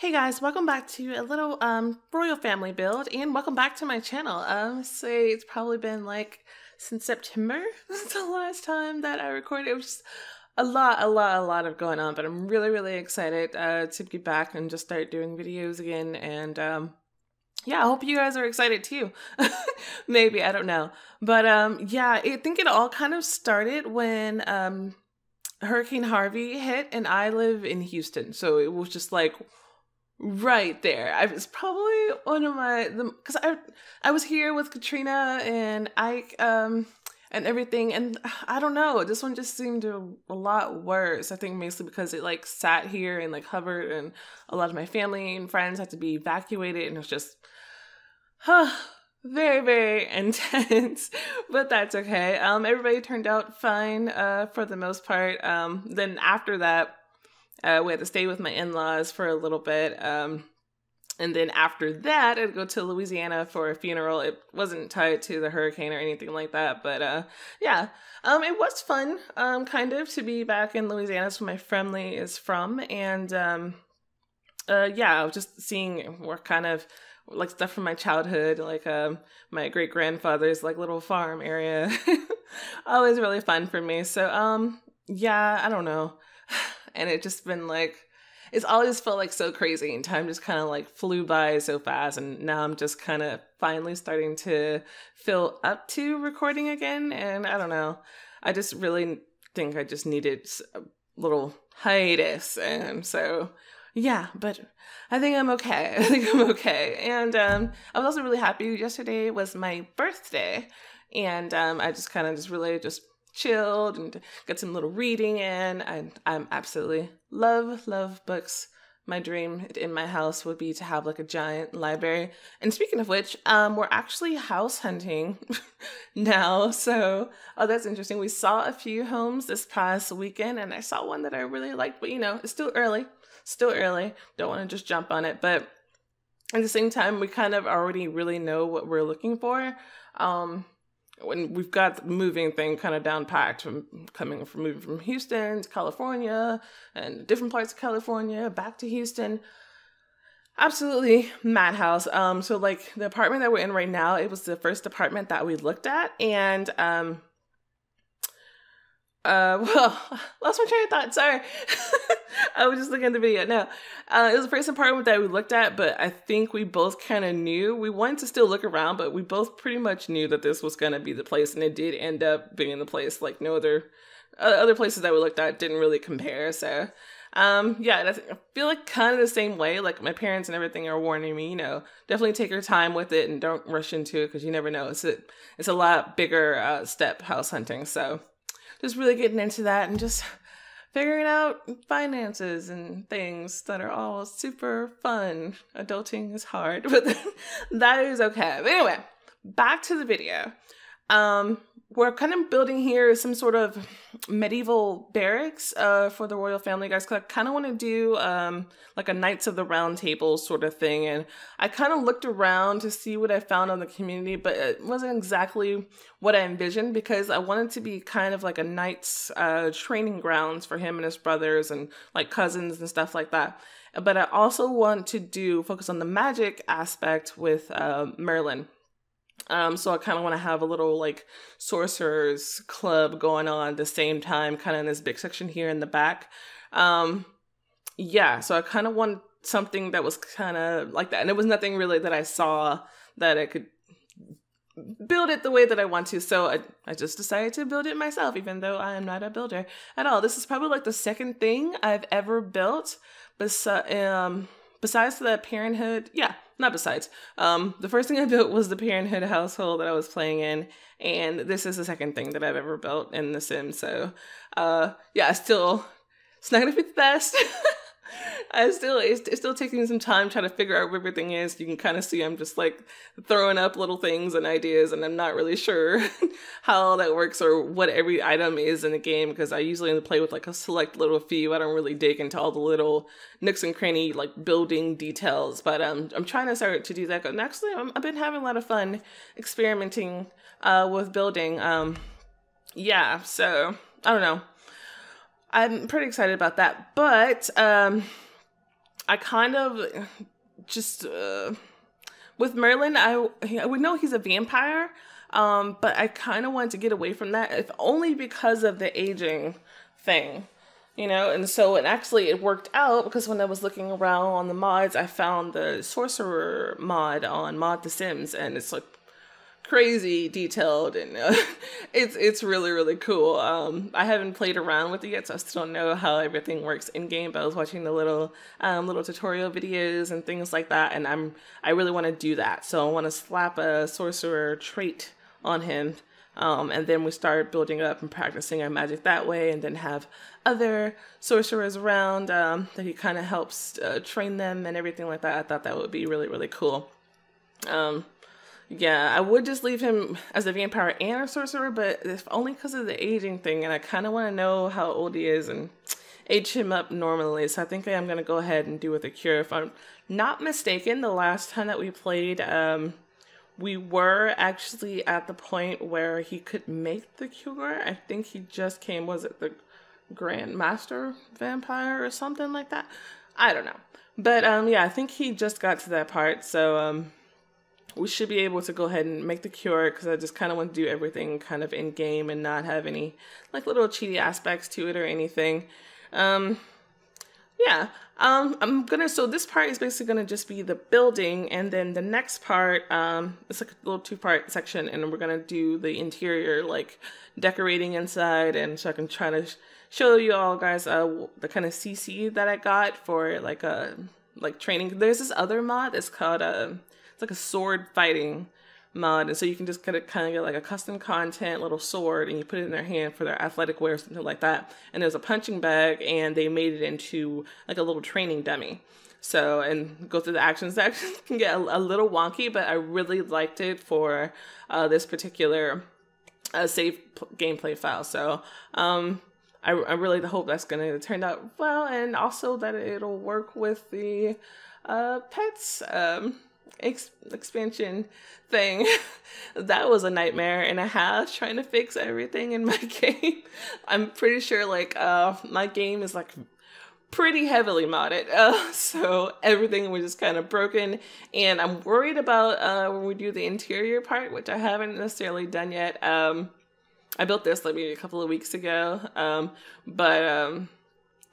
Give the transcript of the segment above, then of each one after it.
Hey guys, welcome back to a little royal family build, and welcome back to my channel. Say it's probably been like since September. This is the last time that I recorded. It was just a lot of going on, but I'm really excited to be back and just start doing videos again. And yeah, I hope you guys are excited too. Maybe, I don't know. But yeah, I think it all kind of started when Hurricane Harvey hit, and I live in Houston, so it was just like right there. I was probably one of because I was here with Katrina and Ike and everything, and I don't know, this one just seemed a lot worse. I think mostly because it like sat here and like hovered, and a lot of my family and friends had to be evacuated, and it was just very intense. But that's okay. Everybody turned out fine for the most part. Then after that, we had to stay with my in-laws for a little bit. And then after that, I'd go to Louisiana for a funeral. It wasn't tied to the hurricane or anything like that. But yeah, it was fun, kind of, to be back in Louisiana. That's where my family is from. And yeah, I was just seeing more kind of like stuff from my childhood, like my great-grandfather's like little farm area. Always really fun for me. So yeah, I don't know. And it just been like, it's always felt like so crazy, and time just kind of like flew by so fast. And now I'm just kind of finally starting to feel up to recording again. And I don't know, I just really think I just needed a little hiatus. And so, yeah, but I think I'm okay. I think I'm okay. And I was also really happy. Yesterday was my birthday, and I just kind of really chilled and got some little reading in. I'm absolutely love books. My dream in my house would be to have like a giant library. And speaking of which, we're actually house hunting now. So, oh, that's interesting. We saw a few homes this past weekend, and I saw one that I really liked, but you know, it's still early. Don't want to just jump on it. But at the same time, we kind of already really know what we're looking for. When we've got the moving thing kind of down packed, from moving from Houston to California and different parts of California back to Houston. Absolutely madhouse. So like the apartment that we're in right now, it was the first apartment that we looked at, and well, lost my train of thought. Sorry. I was just looking at the video. No, it was the first apartment that we looked at, but I think we both kind of knew. We wanted to still look around, but we both pretty much knew that this was going to be the place, and it did end up being the place. Like no other places that we looked at didn't really compare. So, yeah, I feel like kind of the same way. Like my parents and everything are warning me, you know, definitely take your time with it and don't rush into it, because you never know. It's a lot bigger step house hunting. So just really getting into that and just figuring out finances and things that are all super fun. Adulting is hard, but that is okay. But anyway, back to the video. We're kind of building here some sort of medieval barracks for the royal family, guys. Cause I kind of want to do like a Knights of the Round Table sort of thing. And I kind of looked around to see what I found on the community, but it wasn't exactly what I envisioned, because I wanted to be kind of like a knight's training grounds for him and his brothers and like cousins and stuff like that. But I also want to focus on the magic aspect with Merlin. So I kind of want to have a little like sorcerers club going on at the same time, kind of in this big section here in the back. Yeah, so I kind of want something that was kind of like that. And there was nothing really that I saw that I could build it the way that I want to. So I just decided to build it myself, even though I am not a builder at all. This is probably like the second thing I've ever built besides the Parenthood. Yeah, not besides. The first thing I built was the Parenthood household that I was playing in, and this is the second thing that I've ever built in The Sims. So, yeah, it's not gonna be the best. It's still taking some time trying to figure out what everything is. You can kind of see I'm just like throwing up little things and ideas, and I'm not really sure how all that works or what every item is in the game, because I usually only play with like a select little few. I don't really dig into all the little nooks and cranny like building details, but I'm trying to start to do that. And actually, I've been having a lot of fun experimenting with building. Yeah, so I don't know. I'm pretty excited about that, but I kind of just with Merlin, I would know he's a vampire, but I kind of wanted to get away from that, if only because of the aging thing, you know. And so it worked out, because when I was looking around on the mods, I found the sorcerer mod on Mod The Sims, and it's like crazy detailed, and it's really, really cool. I haven't played around with it yet, so I still don't know how everything works in game, but I was watching the little tutorial videos and things like that, and I really want to do that. So I want to slap a sorcerer trait on him, and then we start building up and practicing our magic that way, and then have other sorcerers around that he kind of helps train them and everything like that. I thought that would be really, really cool. Yeah, I would just leave him as a vampire and a sorcerer, but if only because of the aging thing, and I kind of want to know how old he is and age him up normally. So I think I'm going to go ahead and do with a cure. If I'm not mistaken, the last time that we played, we were actually at the point where he could make the cure. I think he just came, was it the Grand Master Vampire or something like that? I don't know. But yeah, I think he just got to that part. So we should be able to go ahead and make the cure, because I just kind of want to do everything kind of in game and not have any like little cheaty aspects to it or anything. Yeah, so this part is basically gonna just be the building, and then the next part, it's like a little 2-part section, and we're gonna do the interior, like decorating inside, and so I can try to show you all guys the kind of CC that I got for like training. There's this other mod that's called it's like a sword fighting mod, and so you can just kind of get like a custom content little sword, and you put it in their hand for their athletic wear or something like that. And there's a punching bag, and they made it into like a little training dummy. So, and go through the actions. The actions can get a little wonky, but I really liked it for this particular save gameplay file. So I really hope that's going to turn out well, and also that it'll work with the pets expansion thing. That was a nightmare and a half, trying to fix everything in my game. I'm pretty sure like my game is like pretty heavily modded, so everything was just kind of broken, and I'm worried about when we do the interior part, which I haven't necessarily done yet. I built this like maybe a couple of weeks ago, but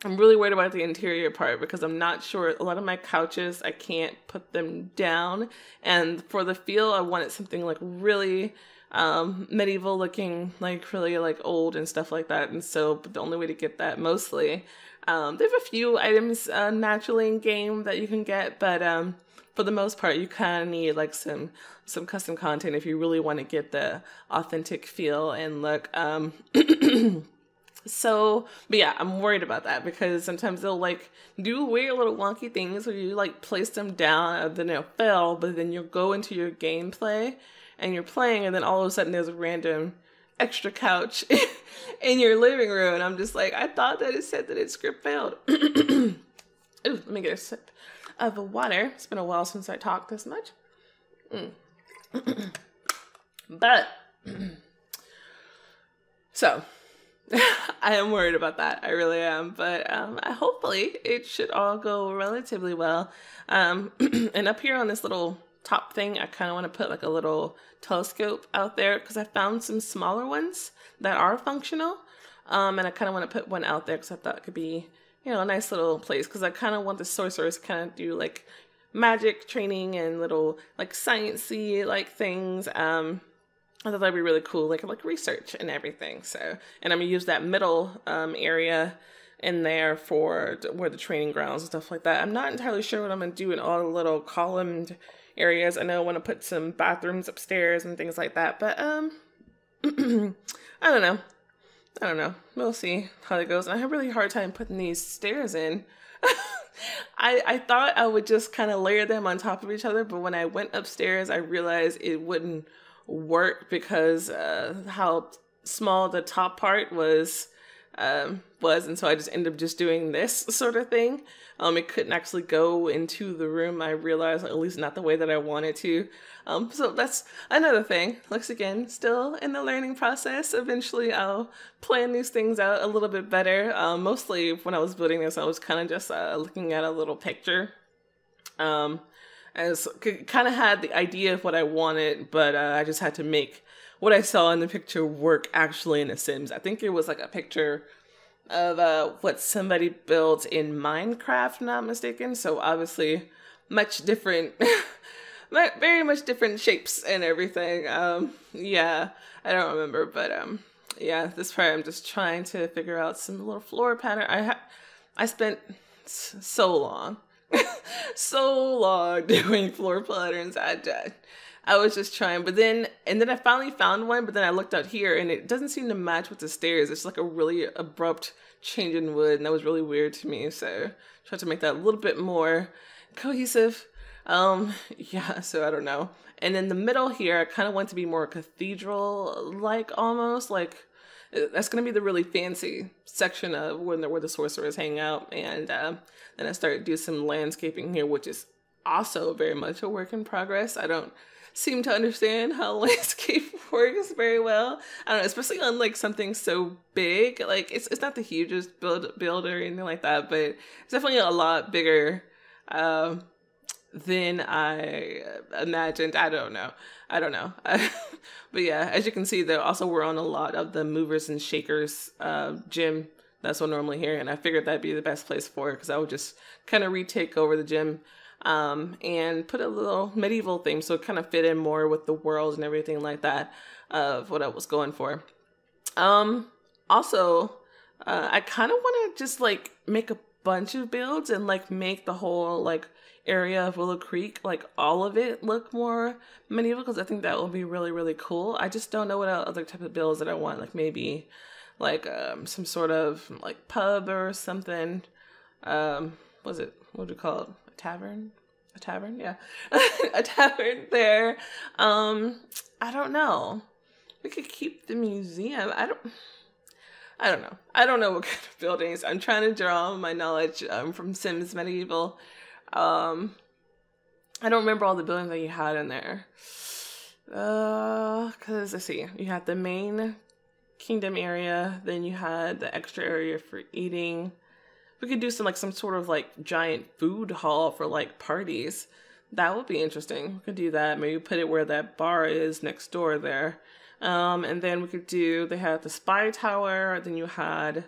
I'm really worried about the interior part, because I'm not sure. A lot of my couches, I can't put them down. And for the feel, I wanted something like really medieval looking, like really like old and stuff like that. And so, but the only way to get that mostly, there's a few items naturally in game that you can get, but for the most part, you kind of need like some custom content if you really want to get the authentic feel and look. So, but yeah, I'm worried about that, because sometimes they'll like do weird little wonky things where you like place them down and then they'll fail, but then you'll go into your gameplay and you're playing, and then all of a sudden there's a random extra couch in your living room, and I'm just like, I thought that it said that it script failed. Ooh, let me get a sip of water. It's been a while since I talked this much. But so I am worried about that. I really am. But hopefully it should all go relatively well. And up here on this little top thing, I kind of want to put like a little telescope out there, because I found some smaller ones that are functional. And I kind of want to put one out there because I thought it could be, you know, a nice little place, because I kind of want the sorcerers to kind of do like magic training and little like sciencey like things. I thought that'd be really cool, like research and everything. So, and I'm gonna use that middle area in there for where the training grounds and stuff like that. I'm not entirely sure what I'm gonna do in all the little columned areas. I know I want to put some bathrooms upstairs and things like that, but I don't know. We'll see how it goes. And I have a really hard time putting these stairs in. I thought I would just kind of layer them on top of each other, but when I went upstairs, I realized it wouldn't work because how small the top part was was, and so I just ended up just doing this sort of thing. It couldn't actually go into the room, I realized, at least not the way that I wanted to. So that's another thing. Once again, still in the learning process. Eventually I'll plan these things out a little bit better. Mostly when I was building this, I was kind of just looking at a little picture. As kind of had the idea of what I wanted, but I just had to make what I saw in the picture work actually in The Sims. I think it was like a picture of what somebody built in Minecraft, not mistaken. So obviously much different, very much different shapes and everything. Yeah, I don't remember, but yeah, this part I'm just trying to figure out some little floor pattern. I spent so long. So long doing floor patterns. I was just trying, but then I finally found one, but then I looked out here and it doesn't seem to match with the stairs. It's like a really abrupt change in wood, and that was really weird to me. So I tried to make that a little bit more cohesive. Yeah, so I don't know. And in the middle here, I kind of want to be more cathedral-like almost, like that's going to be the really fancy section of where the sorcerers hang out. And then I started to do some landscaping here, which is also very much a work in progress. I don't seem to understand how landscape works very well. I don't know, especially on like something so big. Like it's not the hugest build or anything like that, but it's definitely a lot bigger than I imagined. I don't know. But yeah, as you can see, there also we're on a lot of the movers and shakers gym. That's what normally here, and I figured that'd be the best place for it because I would just kind of retake over the gym and put a little medieval theme so it kind of fit in more with the world and everything like that of what I was going for. Also, I kind of want to just like make a bunch of builds and like make the whole like area of Willow Creek, like all of it, look more medieval because I think that will be really, really cool. I just don't know what other type of builds that I want, like maybe like some sort of like pub or something. What do you call it? A tavern? Yeah. A tavern there. I don't know. We could keep the museum. I don't know. I don't know what kind of buildings. I'm trying to draw my knowledge from Sims Medieval. I don't remember all the buildings that you had in there. Cause let's see, you had the main kingdom area, then you had the extra area for eating. We could do some sort of like giant food hall for like parties. That would be interesting. We could do that. Maybe put it where that bar is next door there. And then we could they had the spy tower, then you had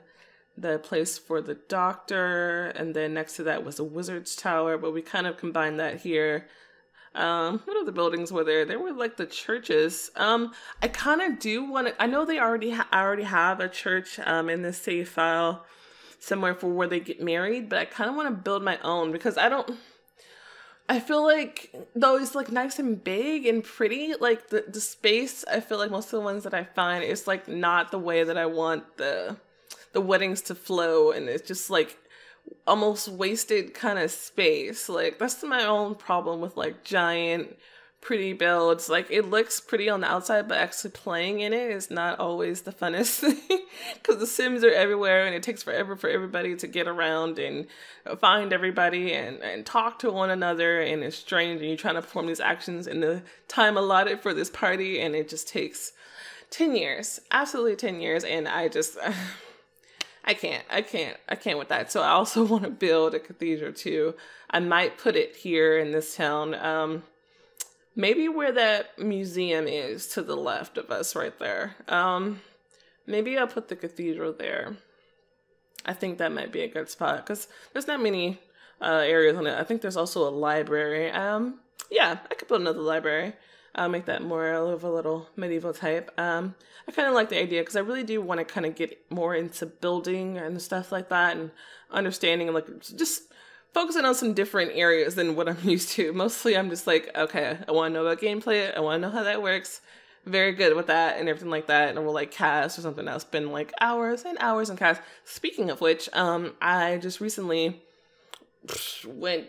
the place for the doctor, and then next to that was the wizard's tower, but we kind of combined that here. What other buildings were there? There were like the churches. I kind of do want to, I know they already have a church in this save file somewhere for where they get married, but I kind of want to build my own because I feel like though it's like nice and big and pretty, like the space, I feel like most of the ones that I find is like not the way that I want the weddings to flow, and it's just like almost wasted kind of space. Like that's my own problem with like giant pretty builds. Like it looks pretty on the outside, but actually playing in it is not always the funnest thing because the Sims are everywhere and it takes forever for everybody to get around and find everybody and talk to one another, and it's strange, and you're trying to perform these actions in the time allotted for this party, and it just takes 10 years, absolutely 10 years, and I just I can't with that. So I also want to build a cathedral too. I might put it here in this town. Maybe where that museum is to the left of us right there. Maybe I'll put the cathedral there. I think that might be a good spot because there's not many areas on it. I think there's also a library. Yeah, I could build another library. I'll make that more of a little medieval type. I kind of like the idea because I really do want to kind of get more into building and stuff like that and understanding and like just focusing on some different areas than what I'm used to. Mostly I'm just like, okay, I want to know about gameplay. I want to know how that works. Very good with that and everything like that. And we'll like cast or something. I'll spend like hours and hours in cast. Speaking of which, I just recently went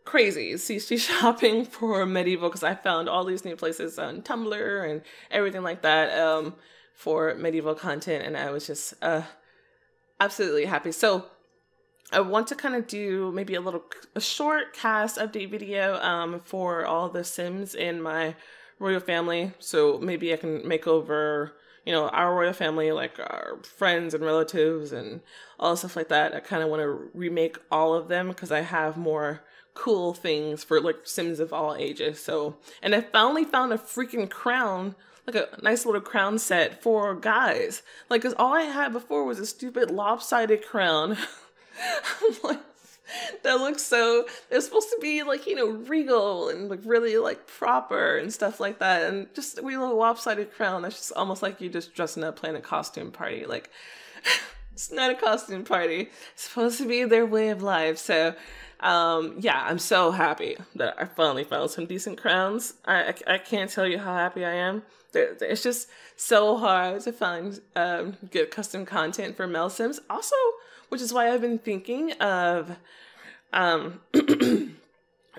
crazy CC shopping for medieval because I found all these new places on Tumblr and everything like that for medieval content, and I was just absolutely happy. So I want to kind of do maybe a short cast update video for all the Sims in my royal family. So maybe I can make over, you know, our royal family, like our friends and relatives and all stuff like that. I kind of want to remake all of them because I have more cool things for like Sims of all ages. So, and I finally found a freaking crown, like a nice little crown set for guys. Like, cause all I had before was a stupid lopsided crown. I'm like, that looks so, they're supposed to be like, you know, regal and like really like proper and stuff like that. And just a wee little lopsided crown. That's just almost like you're just dressing up playing a costume party. Like, it's not a costume party. It's supposed to be their way of life. So, yeah, I'm so happy that I finally found some decent crowns. I can't tell you how happy I am. It's just so hard to find good custom content for Mel Sims. Also, which is why I've been thinking of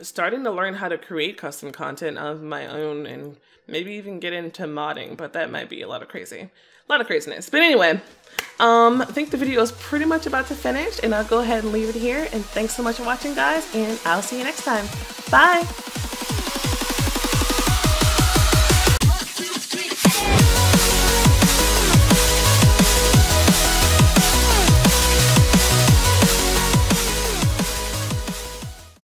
starting to learn how to create custom content of my own and maybe even get into modding, but that might be a lot of craziness. But anyway, I think the video is pretty much about to finish, and I'll go ahead and leave it here. And thanks so much for watching, guys, and I'll see you next time. Bye!